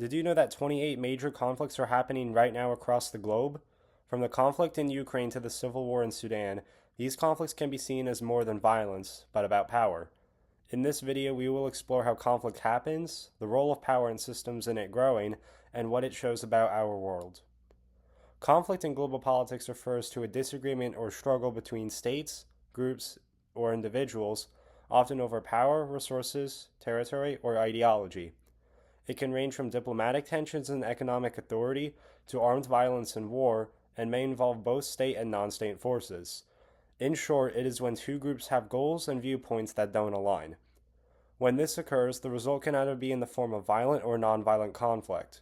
Did you know that 28 major conflicts are happening right now across the globe? From the conflict in Ukraine to the civil war in Sudan, these conflicts can be seen as more than violence, but about power. In this video, we will explore how conflict happens, the role of power and systems in it growing, and what it shows about our world. Conflict in global politics refers to a disagreement or struggle between states, groups, or individuals, often over power, resources, territory, or ideology. It can range from diplomatic tensions and economic authority to armed violence and war, and may involve both state and non state forces. In short, it is when two groups have goals and viewpoints that don't align. When this occurs, the result can either be in the form of violent or nonviolent conflict.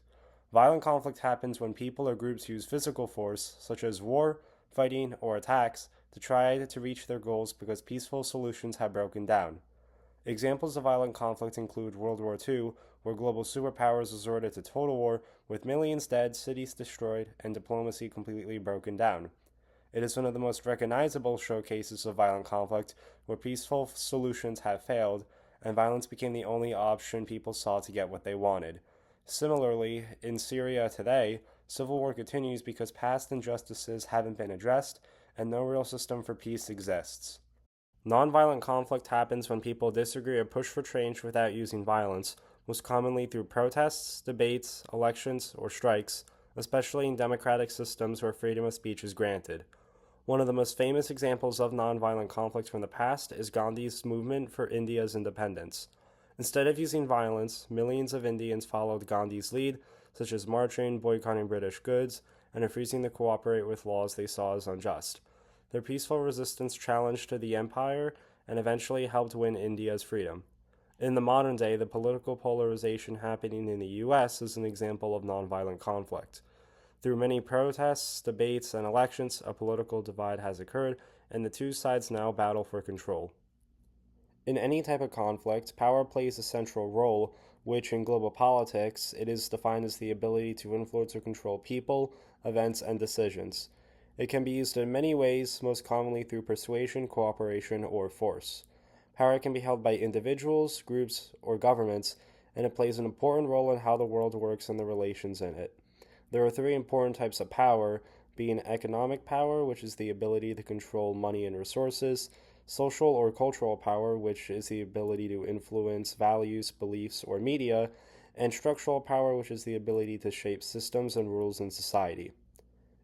Violent conflict happens when people or groups use physical force, such as war, fighting, or attacks, to try to reach their goals because peaceful solutions have broken down. Examples of violent conflict include World War II, where global superpowers resorted to total war with millions dead, cities destroyed, and diplomacy completely broken down. It is one of the most recognizable showcases of violent conflict where peaceful solutions have failed and violence became the only option people saw to get what they wanted. Similarly, in Syria today, civil war continues because past injustices haven't been addressed and no real system for peace exists. Nonviolent conflict happens when people disagree or push for change without using violence, most commonly through protests, debates, elections, or strikes, especially in democratic systems where freedom of speech is granted. One of the most famous examples of nonviolent conflict from the past is Gandhi's movement for India's independence. Instead of using violence, millions of Indians followed Gandhi's lead, such as marching, boycotting British goods, and refusing to cooperate with laws they saw as unjust. Their peaceful resistance challenged the empire and eventually helped win India's freedom. In the modern day, the political polarization happening in the US is an example of nonviolent conflict. Through many protests, debates, and elections, a political divide has occurred, and the two sides now battle for control. In any type of conflict, power plays a central role, which in global politics, it is defined as the ability to influence or control people, events, and decisions. It can be used in many ways, most commonly through persuasion, cooperation, or force. Power can be held by individuals, groups, or governments, and it plays an important role in how the world works and the relations in it. There are three important types of power, being economic power, which is the ability to control money and resources, social or cultural power, which is the ability to influence values, beliefs, or media, and structural power, which is the ability to shape systems and rules in society.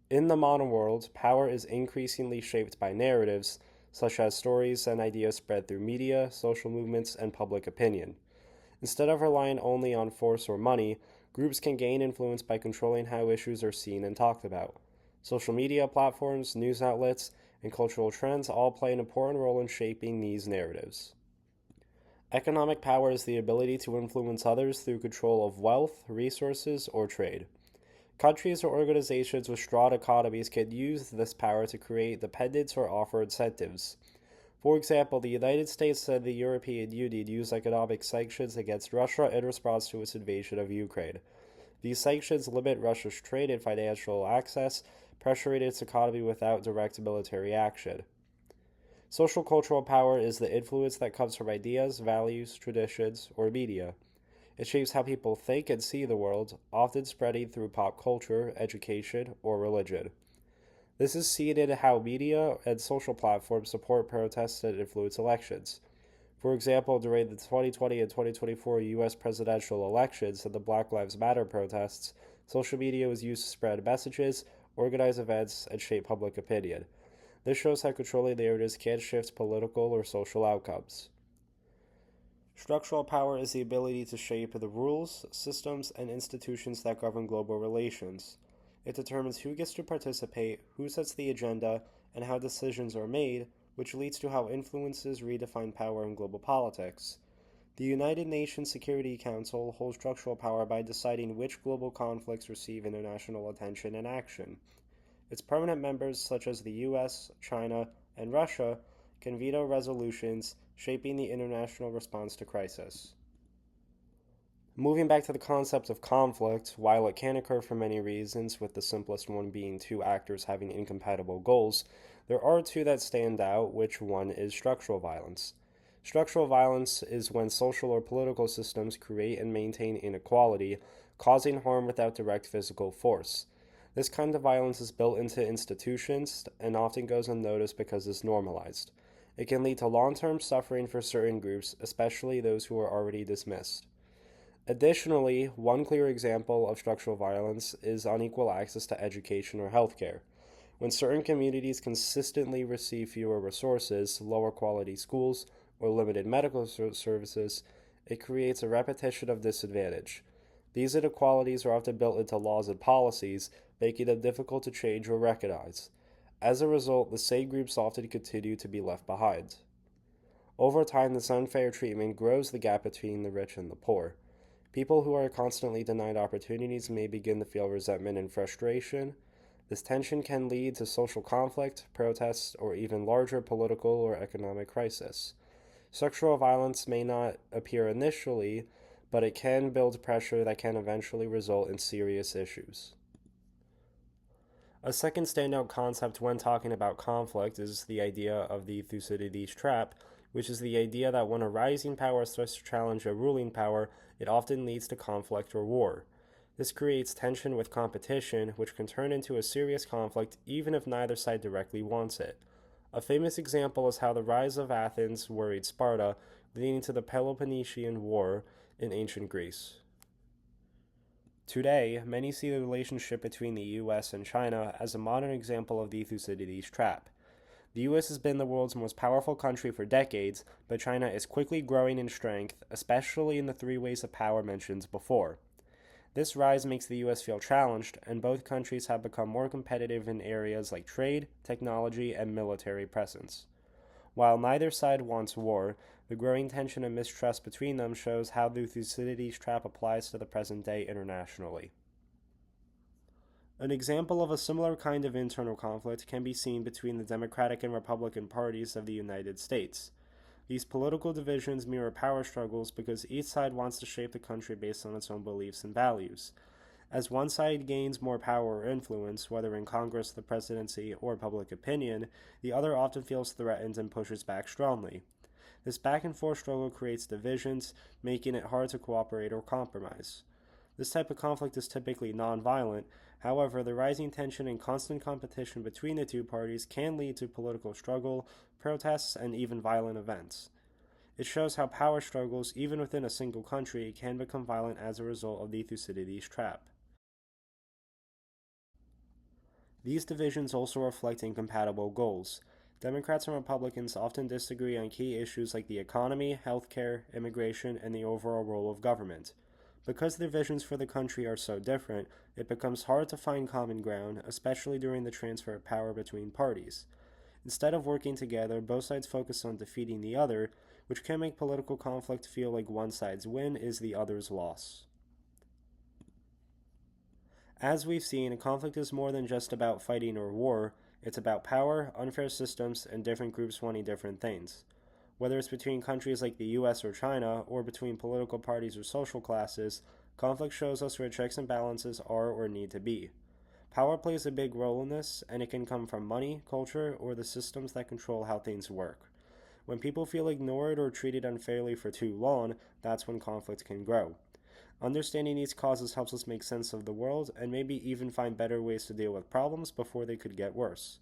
In the modern world, power is increasingly shaped by narratives, such as stories and ideas spread through media, social movements, and public opinion. Instead of relying only on force or money, groups can gain influence by controlling how issues are seen and talked about. Social media platforms, news outlets, and cultural trends all play an important role in shaping these narratives. Economic power is the ability to influence others through control of wealth, resources, or trade. Countries or organizations with strong economies can use this power to create dependence or offer incentives. For example, the United States and the European Union use economic sanctions against Russia in response to its invasion of Ukraine. These sanctions limit Russia's trade and financial access, pressuring its economy without direct military action. Social cultural power is the influence that comes from ideas, values, traditions, or media. It shapes how people think and see the world, often spreading through pop culture, education, or religion. This is seen in how media and social platforms support protests and influence elections. For example, during the 2020 and 2024 US presidential elections and the Black Lives Matter protests, social media was used to spread messages, organize events, and shape public opinion. This shows how controlling narratives can shift political or social outcomes. Structural power is the ability to shape the rules, systems, and institutions that govern global relations. It determines who gets to participate, who sets the agenda, and how decisions are made, which leads to how influences redefine power in global politics. The United Nations Security Council holds structural power by deciding which global conflicts receive international attention and action. Its permanent members, such as the US, China, and Russia, can veto resolutions, shaping the international response to crisis. Moving back to the concept of conflict, while it can occur for many reasons, with the simplest one being two actors having incompatible goals, there are two that stand out, which one is structural violence. Structural violence is when social or political systems create and maintain inequality, causing harm without direct physical force. This kind of violence is built into institutions and often goes unnoticed because it's normalized. It can lead to long term suffering for certain groups, especially those who are already dismissed. Additionally, one clear example of structural violence is unequal access to education or healthcare. When certain communities consistently receive fewer resources, lower quality schools, or limited medical services, it creates a repetition of disadvantage. These inequalities are often built into laws and policies, making them difficult to change or recognize. As a result, the same groups often continue to be left behind. Over time, this unfair treatment grows the gap between the rich and the poor. People who are constantly denied opportunities may begin to feel resentment and frustration. This tension can lead to social conflict, protests, or even larger political or economic crisis. Sexual violence may not appear initially, but it can build pressure that can eventually result in serious issues. A second standout concept when talking about conflict is the idea of the Thucydides trap, which is the idea that when a rising power starts to challenge a ruling power, it often leads to conflict or war. This creates tension with competition, which can turn into a serious conflict even if neither side directly wants it. A famous example is how the rise of Athens worried Sparta, leading to the Peloponnesian War in ancient Greece. Today, many see the relationship between the US and China as a modern example of the Thucydides trap. The US has been the world's most powerful country for decades, but China is quickly growing in strength, especially in the three ways of power mentioned before. This rise makes the US feel challenged, and both countries have become more competitive in areas like trade, technology, and military presence. While neither side wants war, the growing tension and mistrust between them shows how the Thucydides trap applies to the present day internationally. An example of a similar kind of internal conflict can be seen between the Democratic and Republican parties of the United States. These political divisions mirror power struggles because each side wants to shape the country based on its own beliefs and values. As one side gains more power or influence, whether in Congress, the presidency, or public opinion, the other often feels threatened and pushes back strongly. This back and forth struggle creates divisions, making it hard to cooperate or compromise. This type of conflict is typically nonviolent. However, the rising tension and constant competition between the two parties can lead to political struggle, protests, and even violent events. It shows how power struggles, even within a single country, can become violent as a result of the Thucydides trap. These divisions also reflect incompatible goals. Democrats and Republicans often disagree on key issues like the economy, healthcare, immigration, and the overall role of government. Because their visions for the country are so different, it becomes hard to find common ground, especially during the transfer of power between parties. Instead of working together, both sides focus on defeating the other, which can make political conflict feel like one side's win is the other's loss. As we've seen, a conflict is more than just about fighting or war. It's about power, unfair systems, and different groups wanting different things. Whether it's between countries like the US or China, or between political parties or social classes, conflict shows us where checks and balances are or need to be. Power plays a big role in this, and it can come from money, culture, or the systems that control how things work. When people feel ignored or treated unfairly for too long, that's when conflict can grow. Understanding these causes helps us make sense of the world and maybe even find better ways to deal with problems before they could get worse.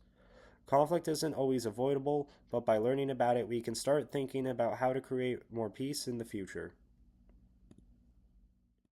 Conflict isn't always avoidable, but by learning about it, we can start thinking about how to create more peace in the future.